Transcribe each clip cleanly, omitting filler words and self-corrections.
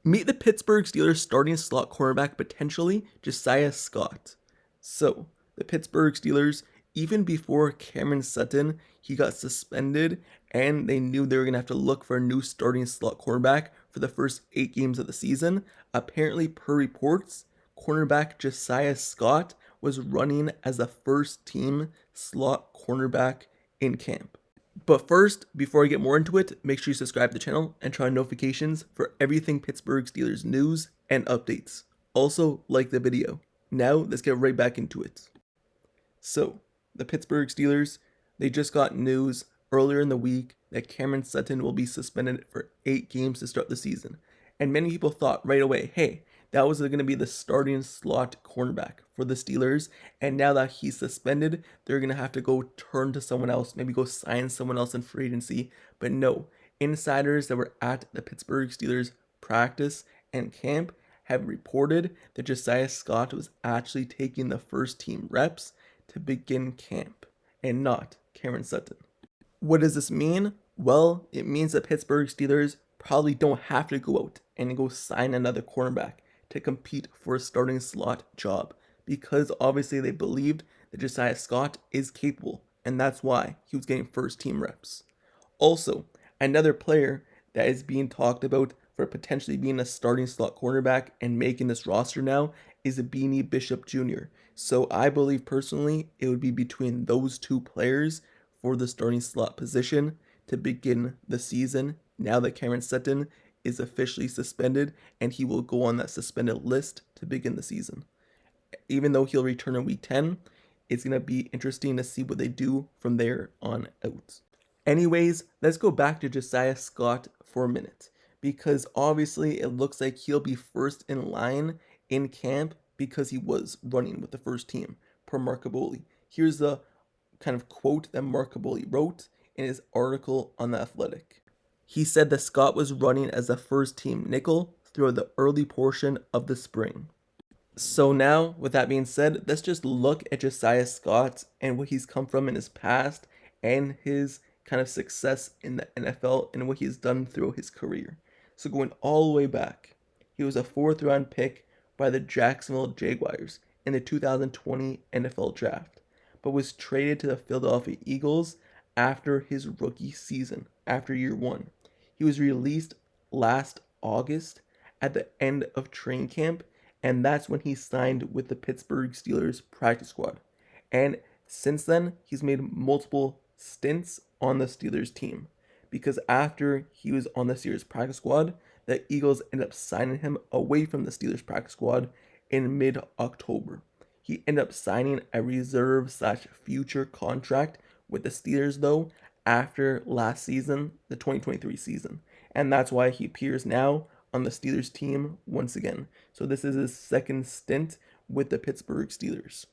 Meet the Pittsburgh Steelers starting slot cornerback potentially, Josiah Scott. So, the Pittsburgh Steelers, even before Cameron Sutton, he got suspended, and they knew they were going to have to look for a new starting slot cornerback for the first 8 games of the season. Apparently, per reports, cornerback Josiah Scott was running as a first-team slot cornerback in camp. But first, before I get more into it, make sure you subscribe to the channel and turn on notifications for everything Pittsburgh Steelers news and updates. Also, like the video. Now, let's get right back into it. So, the Pittsburgh Steelers, they just got news earlier in the week that Cameron Sutton will be suspended for 8 games to start the season. And many people thought right away, hey, that was going to be the starting slot cornerback for the Steelers. And now that he's suspended, they're going to have to go turn to someone else, maybe go sign someone else in free agency. But no, insiders that were at the Pittsburgh Steelers practice and camp have reported that Josiah Scott was actually taking the first team reps to begin camp and not Cameron Sutton. What does this mean? Well, it means the Pittsburgh Steelers probably don't have to go out and go sign another cornerback to compete for a starting slot job, because obviously they believed that Josiah Scott is capable, and that's why he was getting first team reps. Also, another player that is being talked about for potentially being a starting slot cornerback and making this roster now is Beanie Bishop Jr. So I believe personally it would be between those two players for the starting slot position to begin the season, now that Cameron Sutton is officially suspended, and he will go on that suspended list to begin the season. Even though he'll return in week 10, it's going to be interesting to see what they do from there on out. Anyways, let's go back to Josiah Scott for a minute, because obviously it looks like he'll be first in line in camp because he was running with the first team, per Mark Aboli. Here's the kind of quote that Mark Aboli wrote in his article on The Athletic. He said that Scott was running as a first team nickel throughout the early portion of the spring. So now, with that being said, let's just look at Josiah Scott and what he's come from in his past and his kind of success in the NFL and what he's done throughout his career. So going all the way back, he was a 4th round pick by the Jacksonville Jaguars in the 2020 NFL Draft, but was traded to the Philadelphia Eagles after his rookie season, after year 1. He was released last August at the end of training camp, and that's when he signed with the Pittsburgh Steelers practice squad. And since then, he's made multiple stints on the Steelers team, because after he was on the Steelers practice squad, the Eagles ended up signing him away from the Steelers practice squad in mid-October. He ended up signing a reserve/future contract with the Steelers, though, after last season, the 2023 season. And that's why he appears now on the Steelers team once again. So this is his second stint with the Pittsburgh Steelers.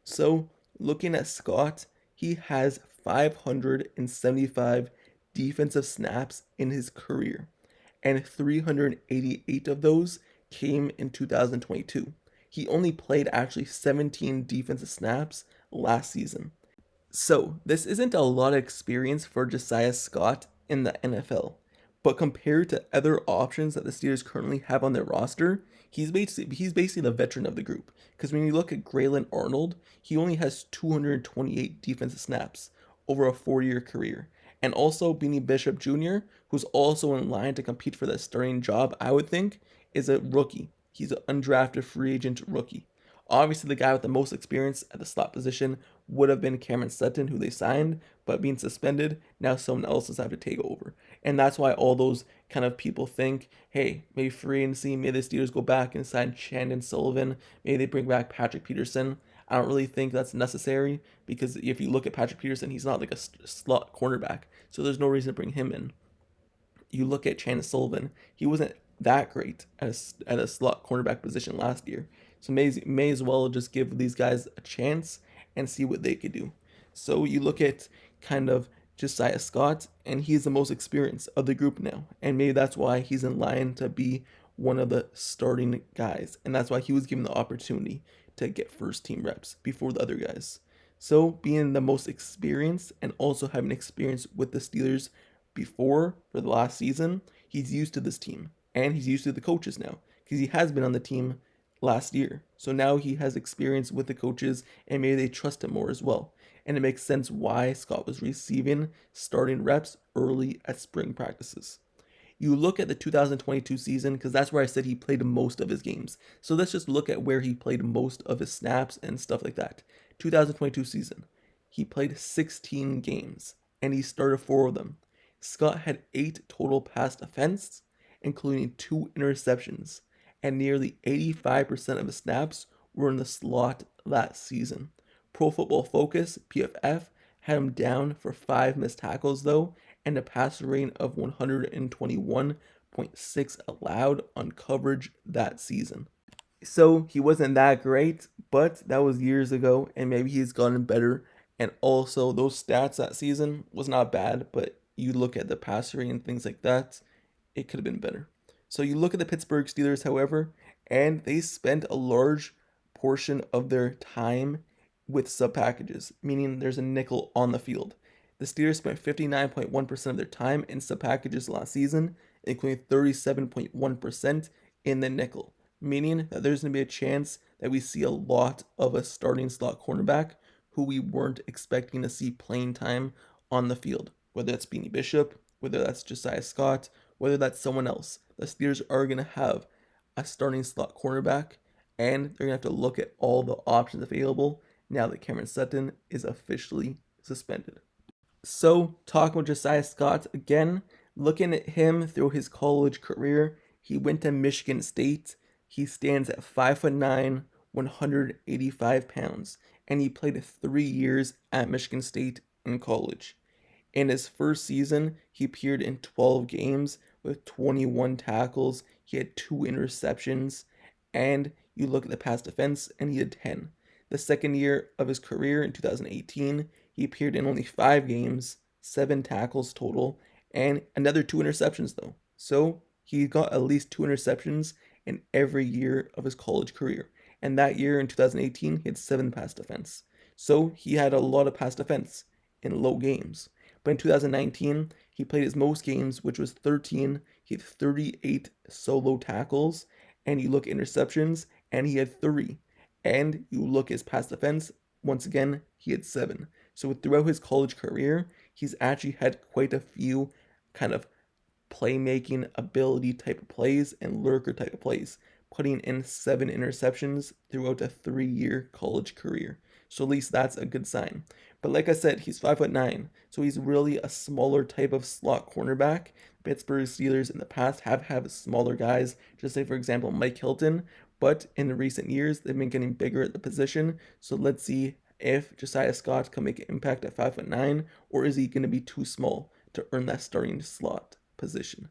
So looking at Scott, he has 575 defensive snaps in his career, and 388 of those came in 2022. He only played actually 17 defensive snaps last season. So this isn't a lot of experience for Josiah Scott in the NFL, but compared to other options that the Steelers currently have on their roster, he's basically the veteran of the group. Because when you look at Grayland Arnold, he only has 228 defensive snaps over a 4-year career. And also Beanie Bishop Jr., who's also in line to compete for that starting job, I would think, is a rookie. He's an undrafted free agent rookie. Obviously, the guy with the most experience at the slot position would have been Cameron Sutton, who they signed, but being suspended, now someone else has had to take over. And that's why all those kind of people think, hey, maybe free agency, maybe the Steelers go back and sign Chandon Sullivan, maybe they bring back Patrick Peterson. I don't really think that's necessary, because if you look at Patrick Peterson, he's not like a slot cornerback, so there's no reason to bring him in. You look at Chandon Sullivan, he wasn't that great at a slot cornerback position last year. So may as well just give these guys a chance and see what they could do. So you look at kind of Josiah Scott, and he's the most experienced of the group now. And maybe that's why he's in line to be one of the starting guys. And that's why he was given the opportunity to get first team reps before the other guys. So being the most experienced and also having experience with the Steelers before for the last season, he's used to this team. and he's used to the coaches now because he has been on the team last year. So now he has experience with the coaches, and maybe they trust him more as well. And it makes sense why Scott was receiving starting reps early at spring practices. You look at the 2022 season, because that's where I said he played most of his games. So let's just look at where he played most of his snaps and stuff like that. 2022 season, he played 16 games, and he started 4 of them. Scott had 8 total pass defense, including 2 interceptions, and nearly 85% of his snaps were in the slot that season. Pro Football Focus, PFF, had him down for 5 missed tackles though, and a passer rating of 121.6 allowed on coverage that season. So he wasn't that great, but that was years ago, and maybe he's gotten better. And also, those stats that season was not bad, but you look at the passer rating and things like that, it could have been better. So you look at the Pittsburgh Steelers, however, and they spent a large portion of their time with sub packages, meaning there's a nickel on the field. The Steelers spent 59.1% of their time in sub packages last season, including 37.1% in the nickel, meaning that there's going to be a chance that we see a lot of a starting slot cornerback who we weren't expecting to see playing time on the field, whether that's Beanie Bishop, whether that's Josiah Scott, whether that's someone else. The Steelers are going to have a starting slot cornerback, and they're going to have to look at all the options available now that Cameron Sutton is officially suspended. So, talking with Josiah Scott again, looking at him through his college career, he went to Michigan State. He stands at 5'9", 185 pounds, and he played 3 years at Michigan State in college. In his first season, he appeared in 12 games with 21 tackles. He had 2 interceptions, and you look at the pass defense, and he had 10. The second year of his career in 2018, he appeared in only 5 games, 7 tackles total, and another 2 interceptions though. So he got at least 2 interceptions in every year of his college career. And that year in 2018, he had 7 pass defense. So he had a lot of pass defense in low games. But in 2019, he played his most games, which was 13. He had 38 solo tackles, and you look at interceptions, and he had 3. And you look at his pass defense, once again, he had 7. So throughout his college career, he's actually had quite a few kind of playmaking ability type of plays and lurker type of plays, putting in 7 interceptions throughout a 3-year college career. So at least that's a good sign. But like I said, he's 5'9", so he's really a smaller type of slot cornerback. Pittsburgh Steelers in the past have had smaller guys, just say for example Mike Hilton, but in the recent years they've been getting bigger at the position. So let's see if Josiah Scott can make an impact at 5'9", or is he going to be too small to earn that starting slot position.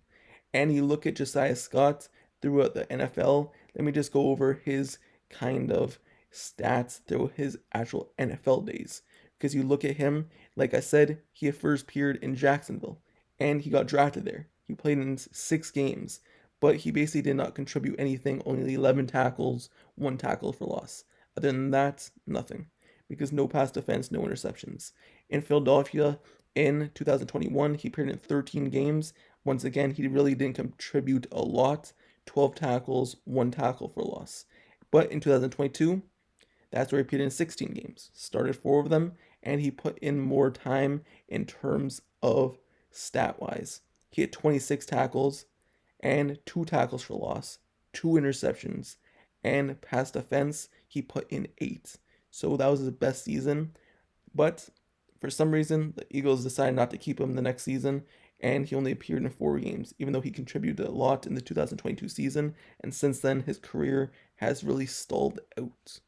And you look at Josiah Scott throughout the NFL. Let me just go over his kind of stats through his actual NFL days. Because you look at him, like I said, he first appeared in Jacksonville, and he got drafted there. He played in 6 games, but he basically did not contribute anything, only 11 tackles, 1 tackle for loss. Other than that, nothing, because no pass defense, no interceptions. In Philadelphia, in 2021, he appeared in 13 games. Once again, he really didn't contribute a lot, 12 tackles, 1 tackle for loss. But in 2022, that's where he appeared in 16 games, started 4 of them, and he put in more time in terms of stat-wise. He had 26 tackles and 2 tackles for loss, 2 interceptions, and pass defense, he put in 8. So that was his best season. But for some reason, the Eagles decided not to keep him the next season, and he only appeared in 4 games, even though he contributed a lot in the 2022 season, and since then his career has really stalled out.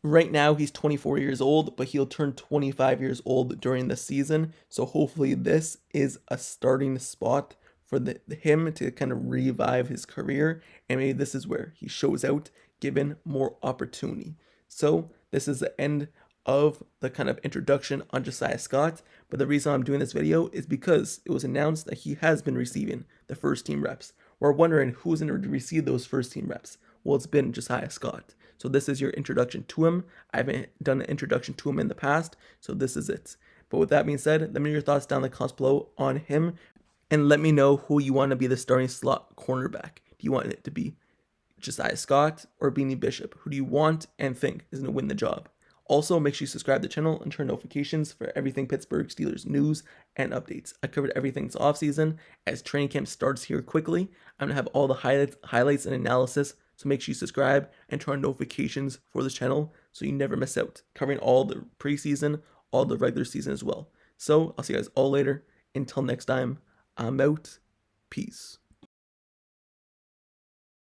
Right now, he's 24 years old, but he'll turn 25 years old during the season. So hopefully this is a starting spot for him to kind of revive his career. And maybe this is where he shows out, given more opportunity. So this is the end of the kind of introduction on Josiah Scott. But the reason I'm doing this video is because it was announced that he has been receiving the first team reps. We're wondering who's going to receive those first team reps. Well, it's been Josiah Scott. So this is your introduction to him. I haven't done an introduction to him in the past, so this is it. But with that being said, let me know your thoughts down in the comments below on him. And let me know who you want to be the starting slot cornerback. Do you want it to be Josiah Scott or Beanie Bishop? Who do you want and think is going to win the job? Also, make sure you subscribe to the channel and turn notifications for everything Pittsburgh Steelers news and updates. I covered everything this offseason. As training camp starts here quickly, I'm going to have all the highlights and analysis, so make sure you subscribe and turn on notifications for this channel so you never miss out. Covering all the preseason, all the regular season as well. So, I'll see you guys all later. Until next time, I'm out. Peace.